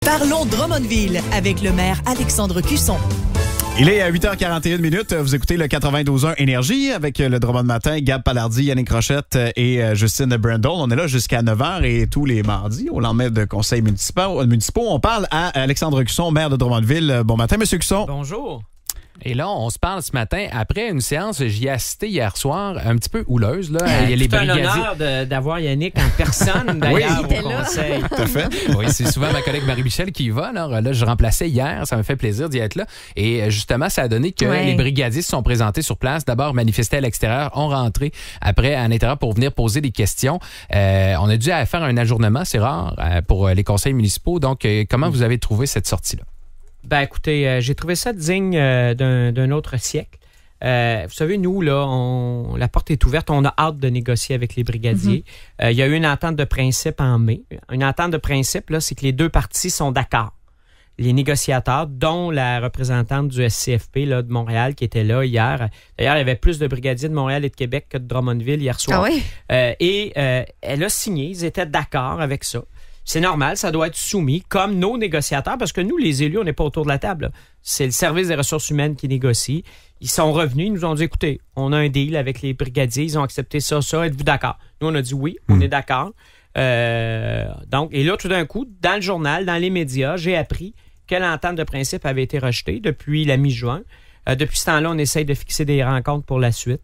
Parlons Drummondville avec le maire Alexandre Cusson. Il est à 8h41. Vous écoutez le 92.1 Énergie avec le Drummond Matin, Gab Palardy, Yannick Rochette et Justine Brandle. On est là jusqu'à 9h et tous les mardis, au lendemain de conseils municipaux, on parle à Alexandre Cusson, maire de Drummondville. Bon matin, Monsieur Cusson. Bonjour. Et là, on se parle ce matin après une séance, j'y ai assisté hier soir, un petit peu houleuse. Là. Il y a les brigadiers. C'est un honneur d'avoir Yannick en personne, d'ailleurs, oui, au conseil. Tout à fait. Oui, c'est souvent ma collègue Marie-Michel qui y va. Alors là, je remplaçais hier, ça me fait plaisir d'y être là. Et justement, ça a donné que les brigadiers se sont présentés sur place. D'abord, manifestaient à l'extérieur, ont rentré après à l'intérieur pour venir poser des questions. On a dû faire un ajournement, c'est rare, pour les conseils municipaux. Donc, comment vous avez trouvé cette sortie-là? Ben écoutez, j'ai trouvé ça digne d'un autre siècle. Vous savez, nous, là, la porte est ouverte. On a hâte de négocier avec les brigadiers. Il y a eu une entente de principe en mai. Une entente de principe, là, c'est que les deux parties sont d'accord. Les négociateurs, dont la représentante du SCFP là, de Montréal qui était là hier. D'ailleurs, il y avait plus de brigadiers de Montréal et de Québec que de Drummondville hier soir. Ah oui? Elle a signé. Ils étaient d'accord avec ça. C'est normal, ça doit être soumis comme nos négociateurs, parce que nous, les élus, on n'est pas autour de la table. Là. C'est le service des ressources humaines qui négocie. Ils sont revenus, ils nous ont dit, écoutez, on a un deal avec les brigadiers, ils ont accepté ça, êtes-vous d'accord? Nous, on a dit oui, on est d'accord. Donc, et là, tout d'un coup, dans le journal, dans les médias, j'ai appris que l'entente de principe avait été rejetée depuis la mi-juin. Depuis ce temps-là, on essaye de fixer des rencontres pour la suite.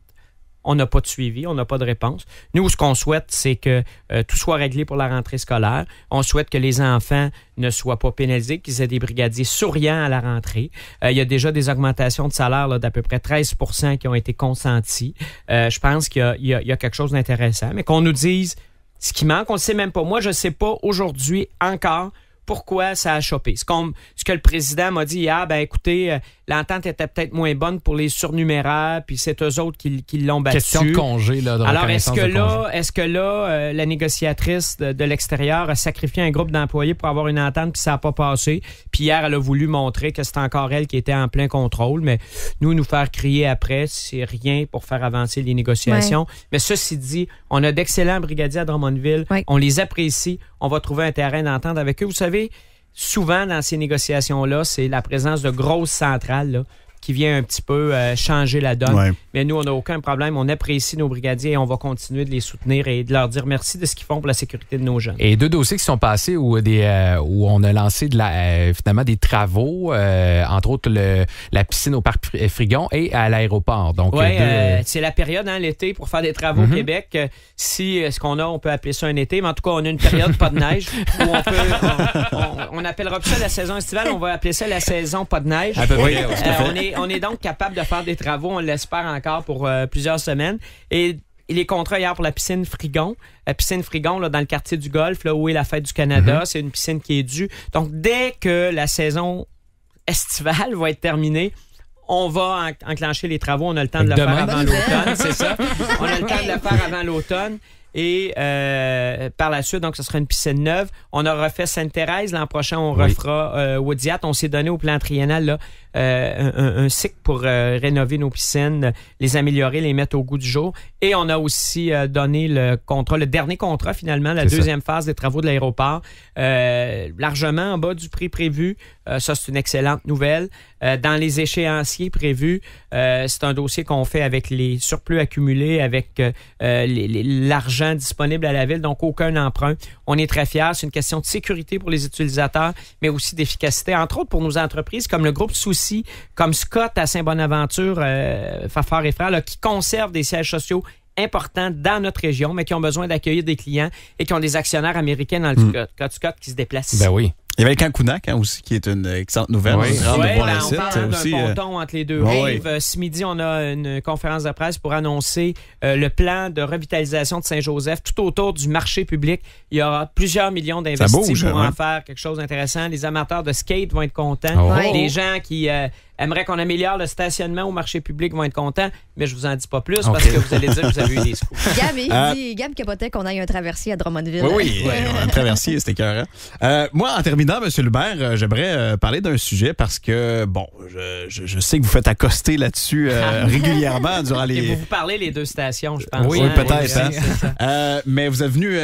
On n'a pas de suivi, on n'a pas de réponse. Nous, ce qu'on souhaite, c'est que tout soit réglé pour la rentrée scolaire. On souhaite que les enfants ne soient pas pénalisés, qu'ils aient des brigadiers souriants à la rentrée. Il y a déjà des augmentations de salaire là, d'à peu près 13 % qui ont été consenties. Je pense qu'il y a quelque chose d'intéressant, mais qu'on nous dise ce qui manque, on ne sait même pas. Moi, je ne sais pas aujourd'hui encore pourquoi ça a chopé. Ce que le président m'a dit hier, ben écoutez, l'entente était peut-être moins bonne pour les surnuméraires, puis c'est eux autres qui l'ont battu. Question de congé, là. De alors, est-ce que là, la négociatrice de l'extérieur a sacrifié un groupe d'employés pour avoir une entente, puis ça n'a pas passé? Puis hier, elle a voulu montrer que c'est encore elle qui était en plein contrôle, mais nous faire crier après, c'est rien pour faire avancer les négociations. Ouais. Mais ceci dit, on a d'excellents brigadiers à Drummondville. Ouais. On les apprécie. On va trouver un terrain d'entente avec eux. Vous savez, souvent, dans ces négociations-là, c'est la présence de grosses centrales là, qui vient un petit peu changer la donne. Ouais. Mais nous, on n'a aucun problème. On apprécie nos brigadiers et on va continuer de les soutenir et de leur dire merci de ce qu'ils font pour la sécurité de nos jeunes. Et deux dossiers qui sont passés où on a lancé finalement des travaux, entre autres la piscine au parc Frigon et à l'aéroport. Donc, c'est la période, l'été, pour faire des travaux au Québec. Si ce qu'on a, on peut appeler ça un été, mais en tout cas, on a une période pas de neige où on appellera plus ça la saison estivale, on va appeler ça la saison pas de neige. À peu près, on est donc capable de faire des travaux, on l'espère encore pour plusieurs semaines. Et les contrats hier pour la piscine Frigon. La piscine Frigon, là, dans le quartier du Golfe, là où est la Fête du Canada, c'est une piscine qui est due. Donc, dès que la saison estivale va être terminée, on va enclencher les travaux. On a le temps de le faire avant l'automne, c'est ça. On a le temps de le faire avant l'automne. Et par la suite, donc, ce sera une piscine neuve. On a refait Sainte-Thérèse. L'an prochain, on refera Waudiat. On s'est donné au plan triennal là, un cycle pour rénover nos piscines, les améliorer, les mettre au goût du jour. Et on a aussi donné le dernier contrat, finalement, la deuxième phase des travaux de l'aéroport, largement en bas du prix prévu. Ça, c'est une excellente nouvelle. Dans les échéanciers prévus, c'est un dossier qu'on fait avec les surplus accumulés, avec l'argent disponible à la Ville, donc aucun emprunt. On est très fiers. C'est une question de sécurité pour les utilisateurs, mais aussi d'efficacité, entre autres pour nos entreprises comme le groupe Souci, comme Scott à Saint-Bonaventure, Fafard et Frères, là, qui conservent des sièges sociaux importants dans notre région, mais qui ont besoin d'accueillir des clients et qui ont des actionnaires américains dans le cas de Scott qui se déplacent ici. Ben oui. Il y avait le Cancounac aussi, qui est une excellente nouvelle. On parle d'un ponton entre les deux rives. Ce midi, on a une conférence de presse pour annoncer le plan de revitalisation de Saint-Joseph tout autour du marché public. Il y aura plusieurs millions d'investis pour en faire quelque chose d'intéressant. Les amateurs de skate vont être contents. Les gens qui aimeraient qu'on améliore le stationnement au marché public vont être contents, mais je vous en dis pas plus parce que vous allez dire que vous avez eu des scoops. Gab capotait qu'on aille un traversier à Drummondville. Oui, un traversier, c'était écœurant. Moi, en terminant, M. Lubert, j'aimerais parler d'un sujet parce que, bon, je sais que vous faites accoster là-dessus régulièrement durant les... Et vous parlez les deux stations, je pense. Oui, peut-être. Mais vous êtes venu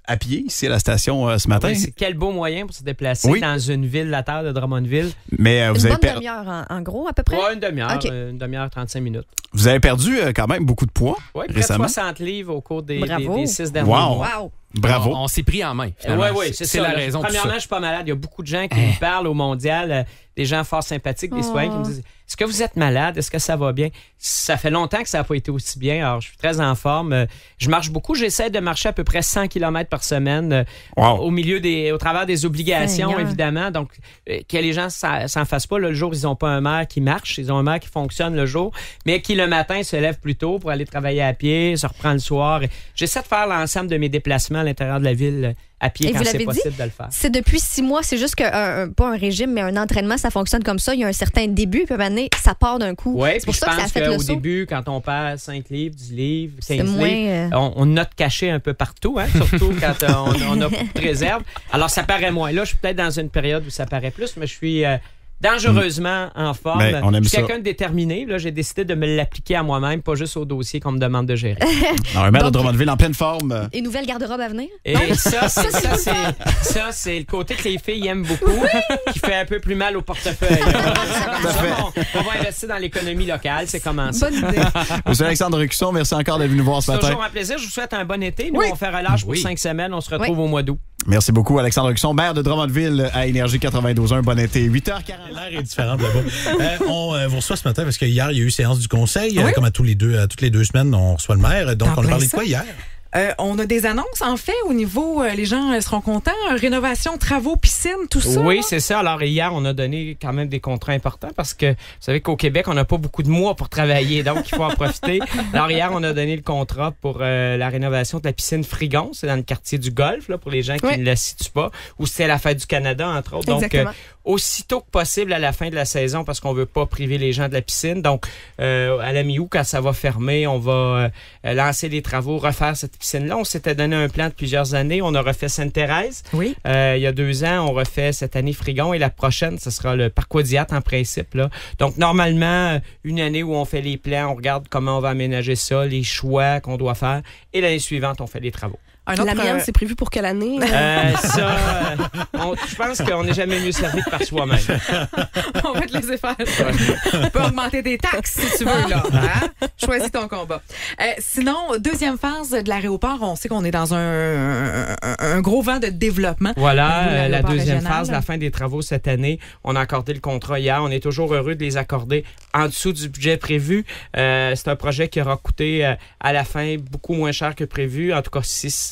à pied ici à la station ce matin. Oui, c'est quel beau moyen pour se déplacer dans une ville, la terre de Drummondville. Mais vous une avez bonne demi-heure en gros, à peu près? Oui, une demi-heure. Okay. Une demi-heure, 35 minutes. Vous avez perdu quand même beaucoup de poids récemment. Près de 60 livres au cours des 6 derniers mois. Wow! Bravo. On s'est pris en main. Oui, c'est la ça. raison. Premièrement, je suis pas malade. Il y a beaucoup de gens qui me parlent au mondial, des gens fort sympathiques, des citoyens qui me disent est-ce que vous êtes malade? Est-ce que ça va bien? Ça fait longtemps que ça n'a pas été aussi bien. Alors, je suis très en forme. Je marche beaucoup. J'essaie de marcher à peu près 100 km par semaine au travers des obligations, évidemment. Donc, que les gens s'en fassent pas. Là, le jour, ils n'ont pas un maire qui marche. Ils ont un maire qui fonctionne le jour, mais qui, le matin, se lève plus tôt pour aller travailler à pied, se reprend le soir. J'essaie de faire l'ensemble de mes déplacements à l'intérieur de la ville à pied quand c'est possible de le faire. C'est depuis 6 mois. C'est juste que, pas un régime, mais un entraînement, ça fonctionne comme ça. Il y a un certain début, puis maintenant, ça part d'un coup. Oui, c'est pour puis ça je pense que ça a fait le saut. début, quand on perd 5 livres, 10 livres, 15 moins, livres, on note caché un peu partout, surtout quand on a plus de réserve. Alors, ça paraît moins. Là, je suis peut-être dans une période où ça paraît plus, mais je suis dangereusement en forme. On aime je suis quelqu'un de déterminé. Là, j'ai décidé de me l'appliquer à moi-même, pas juste au dossier qu'on me demande de gérer. Un maire de Drummondville en pleine forme. Et nouvelle garde-robe à venir? Et ça, c'est le côté que les filles aiment beaucoup, qui fait un peu plus mal au portefeuille. On va investir dans l'économie locale, c'est commencé. Bonne idée. Monsieur Alexandre Cusson, merci encore d'être venu nous voir ce matin. C'est toujours un plaisir. Je vous souhaite un bon été. Nous, on fait relâche pour 5 semaines. On se retrouve au mois d'août. Merci beaucoup, Alexandre Cusson, maire de Drummondville à Énergie 92.1. Bon été. 8h40. L'air est différent là-bas. On vous reçoit ce matin parce qu'hier, il y a eu séance du conseil. Comme toutes les 2 semaines, on reçoit le maire. Donc, on a parlé de quoi hier? On a des annonces, en fait, au niveau, les gens seront contents, rénovation, travaux, piscine, tout ça. Oui, c'est ça. Alors, hier, on a donné quand même des contrats importants parce que, vous savez qu'au Québec, on n'a pas beaucoup de mois pour travailler, donc il faut en profiter. Alors, hier, on a donné le contrat pour la rénovation de la piscine Frigon. C'est dans le quartier du Golfe, là, pour les gens qui ne la situent pas, où c'était la fête du Canada, entre autres. Exactement. Donc, aussitôt que possible à la fin de la saison, parce qu'on veut pas priver les gens de la piscine. Donc, à la mi-août, quand ça va fermer, on va lancer les travaux, refaire cette piscine-là. On s'était donné un plan de plusieurs années. On a refait Sainte-Thérèse. Oui. Il y a 2 ans, on refait cette année Frigon et la prochaine, ce sera le Parc Audiat en principe. Là. Donc, normalement, une année où on fait les plans, on regarde comment on va aménager ça, les choix qu'on doit faire. Et l'année suivante, on fait les travaux. L'amiante, c'est prévu pour quelle année? Je pense qu'on n'est jamais mieux servi que par soi-même. On va te laisser faire ça. On peut augmenter des taxes si tu veux, là. Choisis ton combat. Sinon, deuxième phase de l'aéroport, on sait qu'on est dans un gros vent de développement. Voilà, la deuxième phase, la fin des travaux cette année. On a accordé le contrat hier. On est toujours heureux de les accorder en dessous du budget prévu. C'est un projet qui aura coûté à la fin beaucoup moins cher que prévu. En tout cas,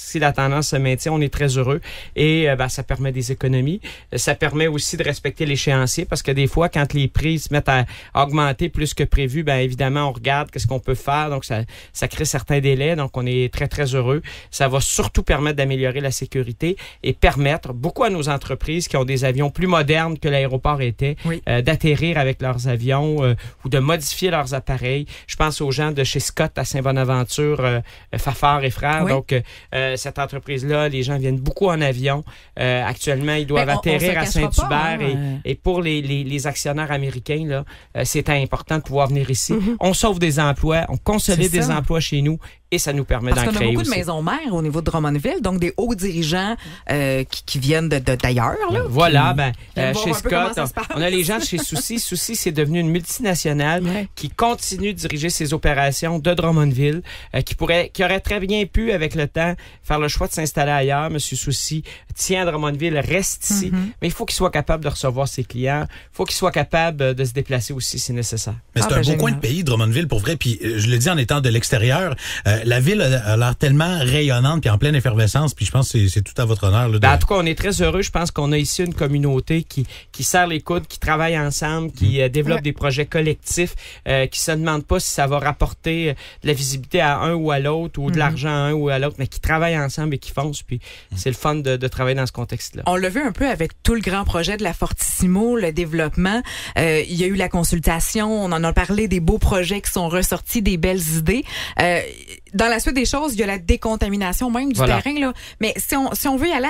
si la tendance se maintient, on est très heureux et ça permet des économies. Ça permet aussi de respecter l'échéancier parce que des fois, quand les prix se mettent à augmenter plus que prévu, évidemment, on regarde qu'est-ce qu'on peut faire. Donc, ça crée certains délais. Donc, on est très, très heureux. Ça va surtout permettre d'améliorer la sécurité et permettre beaucoup à nos entreprises qui ont des avions plus modernes que l'aéroport était d'atterrir avec leurs avions ou de modifier leurs appareils. Je pense aux gens de chez Scott à Saint-Bonaventure, Fafard et Frères. Oui. Donc, cette entreprise-là, les gens viennent beaucoup en avion. Actuellement, ils doivent atterrir à Saint-Hubert et pour les actionnaires américains, là, c'est important de pouvoir venir ici. On sauve des emplois, on consolide des emplois chez nous et ça nous permet d'en créer aussi. Parce qu'on a beaucoup de maisons mères au niveau de Drummondville, donc des hauts dirigeants qui viennent d'ailleurs. Là, voilà, chez Scott, on a les gens de chez Soucy. Soucy, c'est devenu une multinationale qui continue de diriger ses opérations de Drummondville, qui aurait très bien pu, avec le temps, faire le choix de s'installer ailleurs. Monsieur Soucy tient à Drummondville, reste ici, mais il faut qu'il soit capable de recevoir ses clients. Il faut qu'il soit capable de se déplacer aussi si nécessaire. Mais c'est un beau coin de pays, Drummondville, pour vrai. Puis je le dis en étant de l'extérieur, la ville a l'air tellement rayonnante puis en pleine effervescence. Puis je pense que c'est tout à votre honneur. Là, en tout cas, on est très heureux. Je pense qu'on a ici une communauté qui serre les coudes, qui travaille ensemble, qui développe des projets collectifs, qui se demande pas si ça va rapporter de la visibilité à un ou à l'autre ou de l'argent à un ou à l'autre, mais qui travaillent ensemble et qui foncent. Puis c'est le fun de travailler dans ce contexte-là. On l'a vu un peu avec tout le grand projet de la Fortissimo, le développement. Il y a eu la consultation, on en a parlé, des beaux projets qui sont ressortis, des belles idées. dans la suite des choses, il y a la décontamination même du terrain. Là. Mais si on veut y aller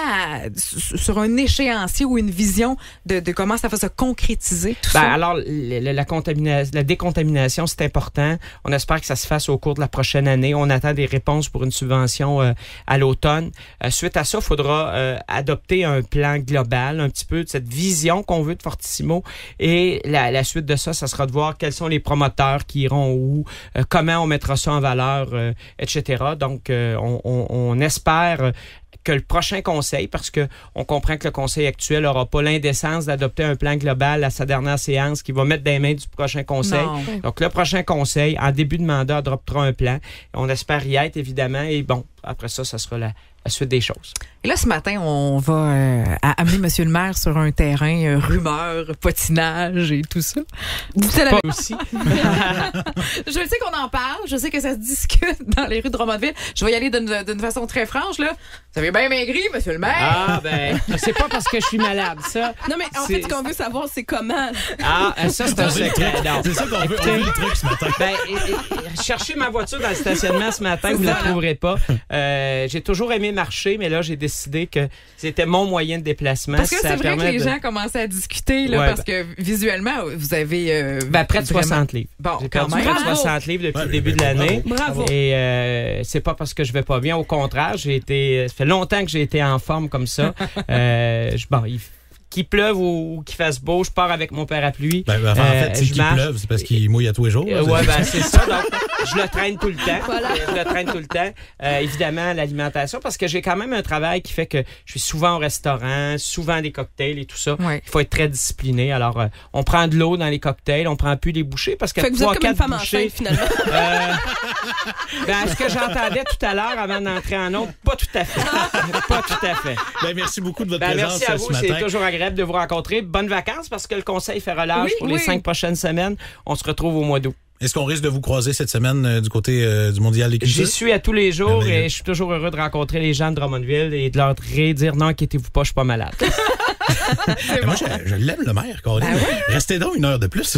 sur un échéancier ou une vision de comment ça va se concrétiser, tout ça. Alors, la décontamination, c'est important. On espère que ça se fasse au cours de la prochaine année. On attend des réponses pour une subvention à l'automne. Suite à ça, il faudra adopter un plan global, un petit peu de cette vision qu'on veut de Fortissimo. Et la suite de ça sera de voir quels sont les promoteurs qui iront où, comment on mettra ça en valeur, etc. Donc, on espère que le prochain conseil, parce que on comprend que le conseil actuel n'aura pas l'indécence d'adopter un plan global à sa dernière séance qui va mettre dans les mains du prochain conseil. Non. Donc, le prochain conseil, en début de mandat, adoptera un plan. On espère y être, évidemment. Et bon, après ça sera la suite des choses. Et là, ce matin, on va amener M. le maire sur un terrain rumeur, patinage et tout ça. Pas aussi. Je sais qu'on en parle. Je sais que ça se discute dans les rues de Drummondville. Je vais y aller d'une façon très franche. Là. Vous avez bien maigri, M. le maire. Ah, ben, c'est pas parce que je suis malade, ça. Non, mais en fait, ce qu'on veut savoir, c'est comment. Ah, ça, c'est un secret. C'est ça qu'on veut. On veut le truc ce matin. Ben, cherchez ma voiture dans le stationnement ce matin, vous ne la trouverez pas. J'ai toujours aimé marcher, mais là, j'ai décidé que c'était mon moyen de déplacement. Parce que c'est vrai que les gens commençaient à discuter, là, parce que visuellement, vous avez... près de 60 livres. Bon, j'ai perdu près de 60 livres depuis le début de l'année. Bravo. Et c'est pas parce que je vais pas bien. Au contraire, ça fait longtemps que j'ai été en forme comme ça. Qu'il pleuve ou qu'il fasse beau, je pars avec mon parapluie. En fait, c'est qu'il pleuve, c'est parce qu'il mouille à tous les jours. C'est ça. Donc, je le traîne tout le temps. Voilà. Je le traîne tout le temps. Évidemment, l'alimentation, parce que j'ai quand même un travail qui fait que je suis souvent au restaurant, souvent des cocktails et tout ça. Ouais. Il faut être très discipliné. Alors, on prend de l'eau dans les cocktails, on prend plus les bouchées parce que fait que vous êtes comme une femme bouchées, enceinte, finalement. Ce que j'entendais tout à l'heure avant d'entrer en onde, pas tout à fait. Pas tout à fait. Merci beaucoup de votre présence merci à vous, ce matin. c'est toujours agréable de vous rencontrer. Bonnes vacances parce que le conseil fait relâche pour les 5 prochaines semaines. On se retrouve au mois d'août. Est-ce qu'on risque de vous croiser cette semaine du côté du Mondial des cultures? J'y suis à tous les jours et je suis toujours heureux de rencontrer les gens de Drummondville et de leur dire non, inquiétez-vous pas, je suis pas malade. Moi, je l'aime le maire, Corinne. Restez donc une heure de plus.